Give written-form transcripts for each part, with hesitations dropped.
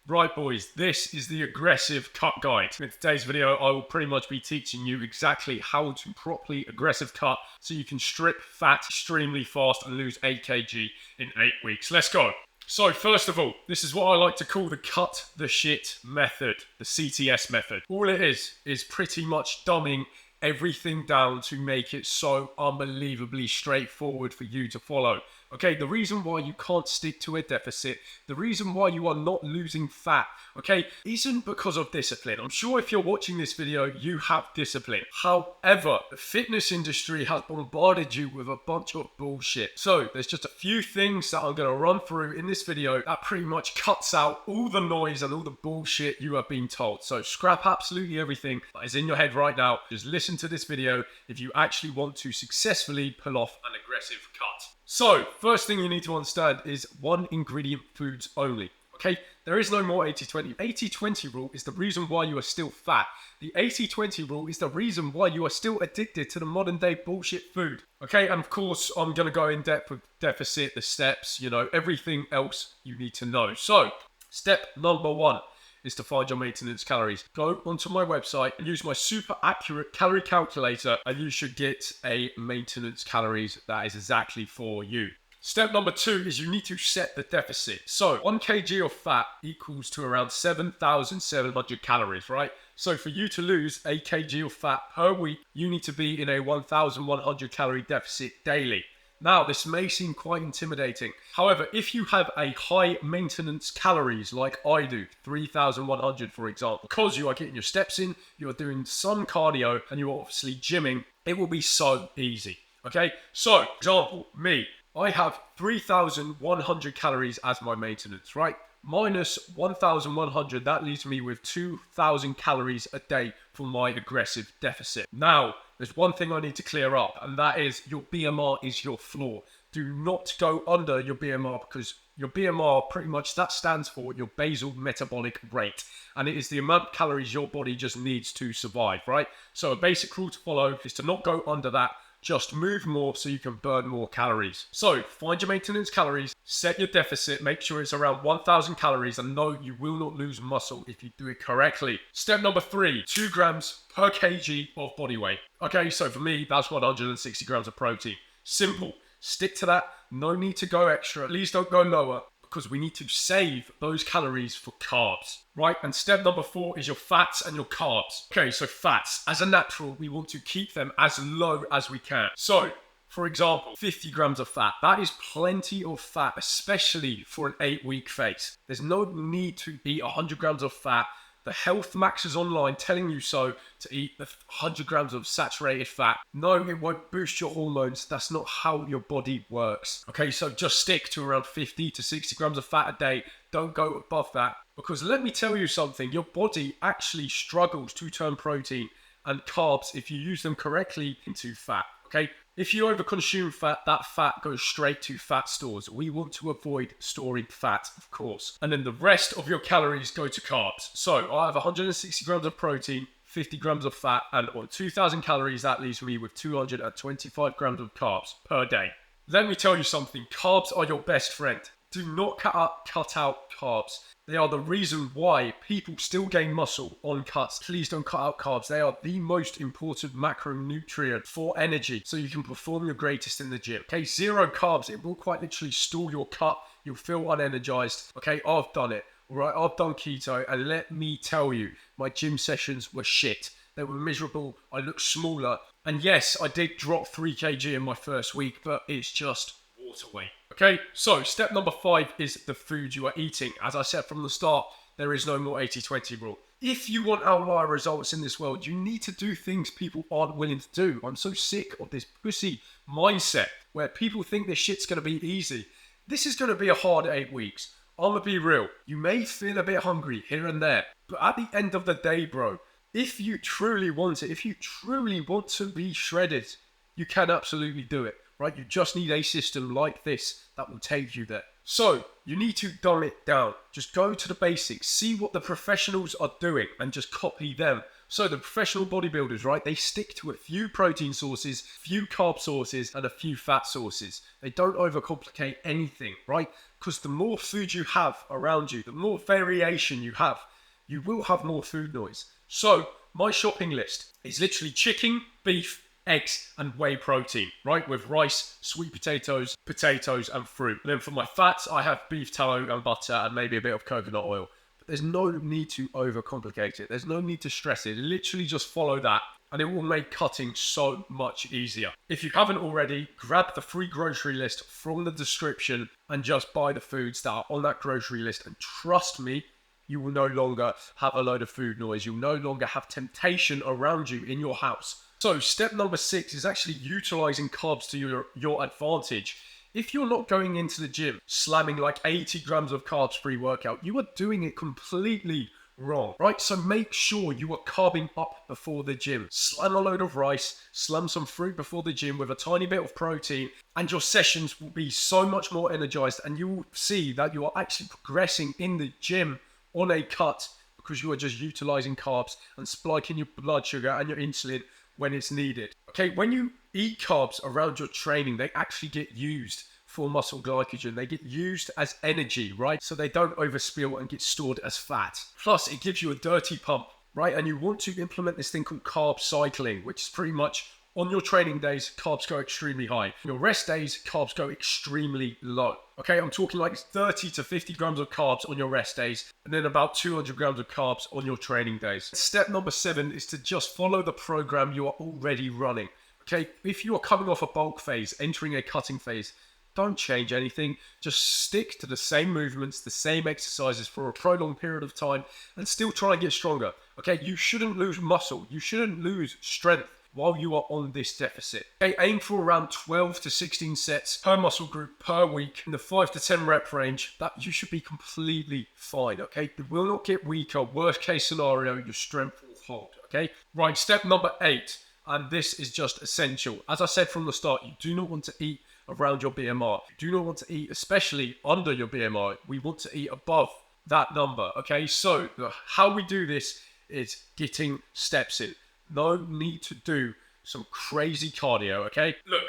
Right boys, this is the aggressive cut guide. In today's video, I will pretty much be teaching you exactly how to properly aggressive cut so you can strip fat extremely fast and lose 8 kg in 8 weeks. Let's go. So first of all, this is what I like to call the cut the shit method, the CTS method. All it is pretty much dumbing everything down to make it so unbelievably straightforward for you to follow. Okay, the reason why you can't stick to a deficit, the reason why you are not losing fat, okay, isn't because of discipline. I'm sure if you're watching this video, you have discipline. However, the fitness industry has bombarded you with a bunch of bullshit. So there's just a few things that I'm going to run through in this video that pretty much cuts out all the noise and all the bullshit you have been told. So scrap absolutely everything that is in your head right now. Just listen to this video if you actually want to successfully pull off an aggressive cut. So, first thing you need to understand is one ingredient foods only. Okay, there is no more 80-20. 80-20 rule is the reason why you are still fat. The 80-20 rule is the reason why you are still addicted to the modern day bullshit food. Okay, and of course, I'm going to go in depth with deficit, the steps, you know, everything else you need to know. So, step number one is to find your maintenance calories. Go onto my website and use my super accurate calorie calculator and you should get a maintenance calories that is exactly for you. Step number two is you need to set the deficit. So 1 kg of fat equals to around 7,700 calories, right? So for you to lose 8 kg of fat per week, you need to be in a 1,100 calorie deficit daily. Now, this may seem quite intimidating. However, if you have a high maintenance calories like I do, 3,100 for example, because you are getting your steps in, you are doing some cardio, and you are obviously gymming, it will be so easy. Okay, so, for example, me, I have 3,100 calories as my maintenance, right? Minus 1,100, that leaves me with 2,000 calories a day for my aggressive deficit. Now, there's one thing I need to clear up, and that is your BMR is your floor. Do not go under your BMR because your BMR pretty much that stands for your basal metabolic rate, and it is the amount of calories your body just needs to survive, right? So a basic rule to follow is to not go under that. Just move more so you can burn more calories. So find your maintenance calories, set your deficit, make sure it's around 1,000 calories, and no, you will not lose muscle if you do it correctly. Step number 3, 2 grams per kg of body weight. Okay, so for me, that's 160 grams of protein. Simple, stick to that, no need to go extra, please don't go lower, because we need to save those calories for carbs, right? And step number 4 is your fats and your carbs. Okay, so fats, as a natural, we want to keep them as low as we can. So, for example, 50 grams of fat. That is plenty of fat, especially for an 8-week phase. There's no need to eat 100 grams of fat. The health max is online telling you so to eat the 100 grams of saturated fat. No, it won't boost your hormones. That's not how your body works. Okay, so just stick to around 50 to 60 grams of fat a day. Don't go above that. Because let me tell you something, your body actually struggles to turn protein and carbs, if you use them correctly, into fat. Okay? If you overconsume fat, that fat goes straight to fat stores. We want to avoid storing fat, of course. And then the rest of your calories go to carbs. So I have 160 grams of protein, 50 grams of fat, and on 2,000 calories, that leaves me with 225 grams of carbs per day. Let me tell you something, carbs are your best friend. Do not cut out carbs. They are the reason why people still gain muscle on cuts. Please don't cut out carbs. They are the most important macronutrient for energy, so you can perform your greatest in the gym. Okay, 0 carbs, it will quite literally stall your cut. You'll feel unenergized. Okay, I've done it. All right, I've done keto, and let me tell you, my gym sessions were shit. They were miserable. I looked smaller. And yes, I did drop 3 kg in my first week, but it's just water weight. Okay, so step number 5 is the food you are eating. As I said from the start, there is no more 80-20 rule. If you want outlier results in this world, you need to do things people aren't willing to do. I'm so sick of this pussy mindset where people think this shit's going to be easy. This is going to be a hard 8 weeks. I'm going to be real. You may feel a bit hungry here and there, but at the end of the day, bro, if you truly want it, if you truly want to be shredded, you can absolutely do it. Right, you just need a system like this that will take you there. So, you need to dumb it down. Just go to the basics. See what the professionals are doing and just copy them. So the professional bodybuilders, right, they stick to a few protein sources, few carb sources, and a few fat sources. They don't overcomplicate anything, right? Because the more food you have around you, the more variation you have, you will have more food noise. So my shopping list is literally chicken, beef, eggs, and whey protein, right? With rice, sweet potatoes, and fruit. And then for my fats, I have beef tallow and butter and maybe a bit of coconut oil. But there's no need to overcomplicate it. There's no need to stress it. Literally just follow that and it will make cutting so much easier. If you haven't already, grab the free grocery list from the description and just buy the foods that are on that grocery list. And trust me, you will no longer have a load of food noise. You'll no longer have temptation around you in your house. So step number 6 is actually utilizing carbs to your advantage. If you're not going into the gym slamming like 80 grams of carbs pre-workout, you are doing it completely wrong, right? So make sure you are carbing up before the gym. Slam a load of rice, slam some fruit before the gym with a tiny bit of protein, and your sessions will be so much more energized, and you will see that you are actually progressing in the gym on a cut because you are just utilizing carbs and spiking your blood sugar and your insulin when it's needed. Okay, when you eat carbs around your training, they actually get used for muscle glycogen. They get used as energy, right? So they don't overspill and get stored as fat. Plus, it gives you a dirty pump, right? And you want to implement this thing called carb cycling, which is pretty much on your training days, carbs go extremely high. On your rest days, carbs go extremely low. Okay, I'm talking like 30 to 50 grams of carbs on your rest days, and then about 200 grams of carbs on your training days. Step number 7 is to just follow the program you are already running. Okay, if you are coming off a bulk phase, entering a cutting phase, don't change anything. Just stick to the same movements, the same exercises for a prolonged period of time, and still try and get stronger. Okay, you shouldn't lose muscle. You shouldn't lose strength while you are on this deficit. Okay, aim for around 12 to 16 sets per muscle group per week in the 5 to 10 rep range. That you should be completely fine, okay? It will not get weaker. Worst case scenario, your strength will hold, okay? Right, step number 8, and this is just essential. As I said from the start, you do not want to eat around your BMR. You do not want to eat, especially under your BMR. We want to eat above that number, okay? So how we do this is getting steps in. No need to do some crazy cardio, okay? Look,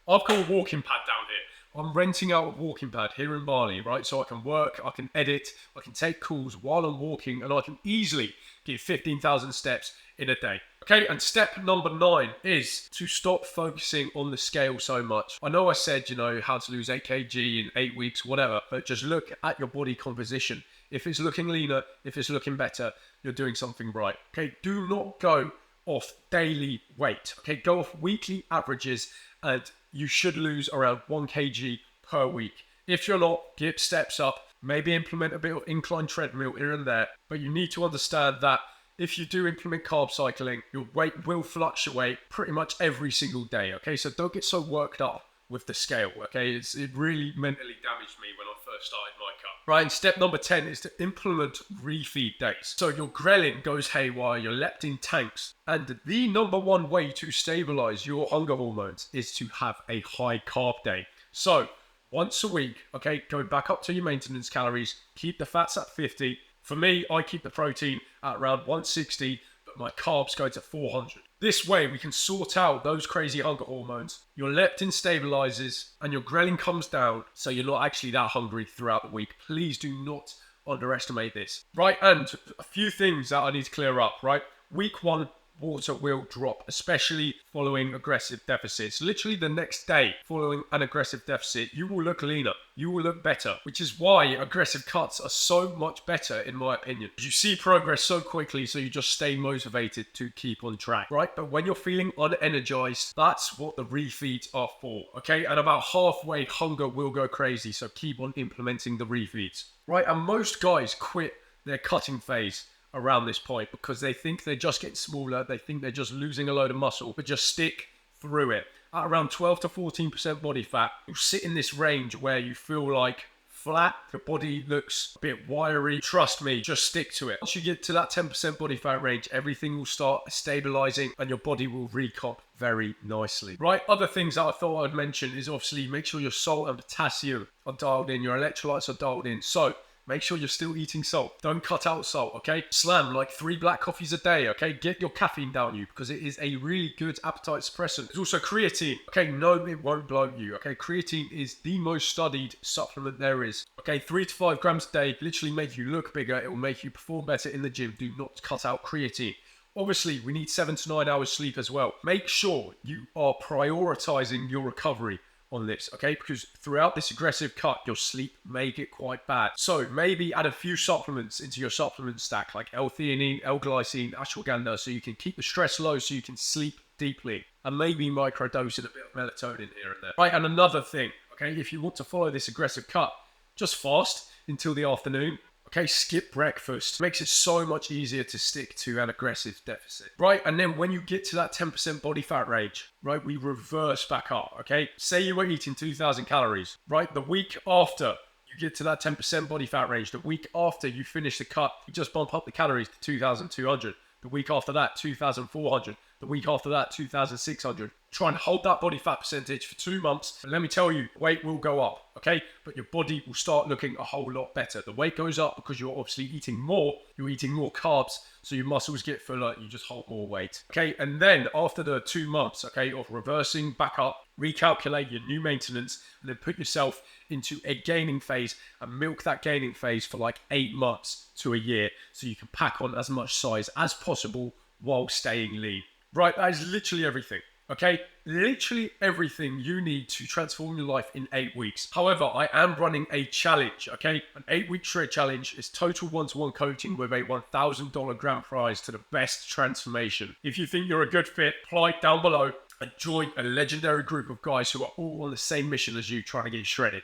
I've got a walking pad down here. I'm renting out a walking pad here in Bali, right? So I can work, I can edit, I can take calls while I'm walking, and I can easily get 15,000 steps in a day. Okay, and step number 9 is to stop focusing on the scale so much. I know I said, how to lose 8 kg in 8 weeks, whatever, but just look at your body composition. If it's looking leaner, if it's looking better, you're doing something right. Okay, do not go off daily weight. Okay, go off weekly averages, and you should lose around 1 kg per week. If you're not, get steps up, maybe implement a bit of incline treadmill here and there, but you need to understand that if you do implement carb cycling, your weight will fluctuate pretty much every single day, okay? So don't get so worked up with the scale, okay? It really mentally damaged me when I first started my cut. Right, and step number 10 is to implement refeed days. So your ghrelin goes haywire, your leptin tanks, and the number 1 way to stabilize your hunger hormones is to have a high carb day. So once a week, okay, go back up to your maintenance calories, keep the fats at 50. For me, I keep the protein at around 160, but my carbs go to 400. This way, we can sort out those crazy hunger hormones. Your leptin stabilizes and your ghrelin comes down, so you're not actually that hungry throughout the week. Please do not underestimate this. Right, and a few things that I need to clear up, right? Week 1, water will drop, especially following aggressive deficits. Literally the next day following an aggressive deficit, you will look leaner, you will look better, which is why aggressive cuts are so much better in my opinion. You see progress so quickly, so you just stay motivated to keep on track, right? But when you're feeling unenergized, that's what the refeeds are for, okay? And about halfway, hunger will go crazy, so keep on implementing the refeeds, right? And most guys quit their cutting phase around this point because they think they're just getting smaller, they think they're just losing a load of muscle, but just stick through it. At around 12 to 14% body fat, you'll sit in this range where you feel like flat, your body looks a bit wiry. Trust me, just stick to it. Once you get to that 10% body fat range, everything will start stabilizing and your body will recomp very nicely. Right, other things that I thought I'd mention is obviously make sure your salt and potassium are dialed in, your electrolytes are dialed in. So make sure you're still eating salt. Don't cut out salt, okay? Slam like 3 black coffees a day, okay? Get your caffeine down you because it is a really good appetite suppressant. There's also creatine, okay? No, it won't bloat you, okay? Creatine is the most studied supplement there is, okay? 3 to 5 grams a day literally make you look bigger. It will make you perform better in the gym. Do not cut out creatine. Obviously, we need 7 to 9 hours sleep as well. Make sure you are prioritizing your recovery on this, okay? Because throughout this aggressive cut, your sleep may get quite bad. So maybe add a few supplements into your supplement stack, like L-theanine, L-glycine, ashwagandha, so you can keep the stress low, so you can sleep deeply. And maybe microdosing a bit of melatonin here and there. Right, and another thing, okay? If you want to follow this aggressive cut, just fast until the afternoon. Okay, skip breakfast. Makes it so much easier to stick to an aggressive deficit. Right, and then when you get to that 10% body fat range, right, we reverse back up, okay? Say you were eating 2,000 calories, right? The week after you get to that 10% body fat range, the week after you finish the cut, you just bump up the calories to 2,200. The week after that, 2,400. The week after that, 2,600. Try and hold that body fat percentage for 2 months. And let me tell you, weight will go up, okay? But your body will start looking a whole lot better. The weight goes up because you're obviously eating more. You're eating more carbs, so your muscles get fuller. You just hold more weight, okay? And then after the 2 months, okay, of reversing back up, recalculate your new maintenance, and then put yourself into a gaining phase and milk that gaining phase for like 8 months to a year so you can pack on as much size as possible while staying lean. Right, that is literally everything, okay? Literally everything you need to transform your life in 8 weeks. However, I am running a challenge, okay? An 8-week shred challenge is total one-to-one coaching with a $1,000 grand prize to the best transformation. If you think you're a good fit, apply down below and join a legendary group of guys who are all on the same mission as you trying to get shredded.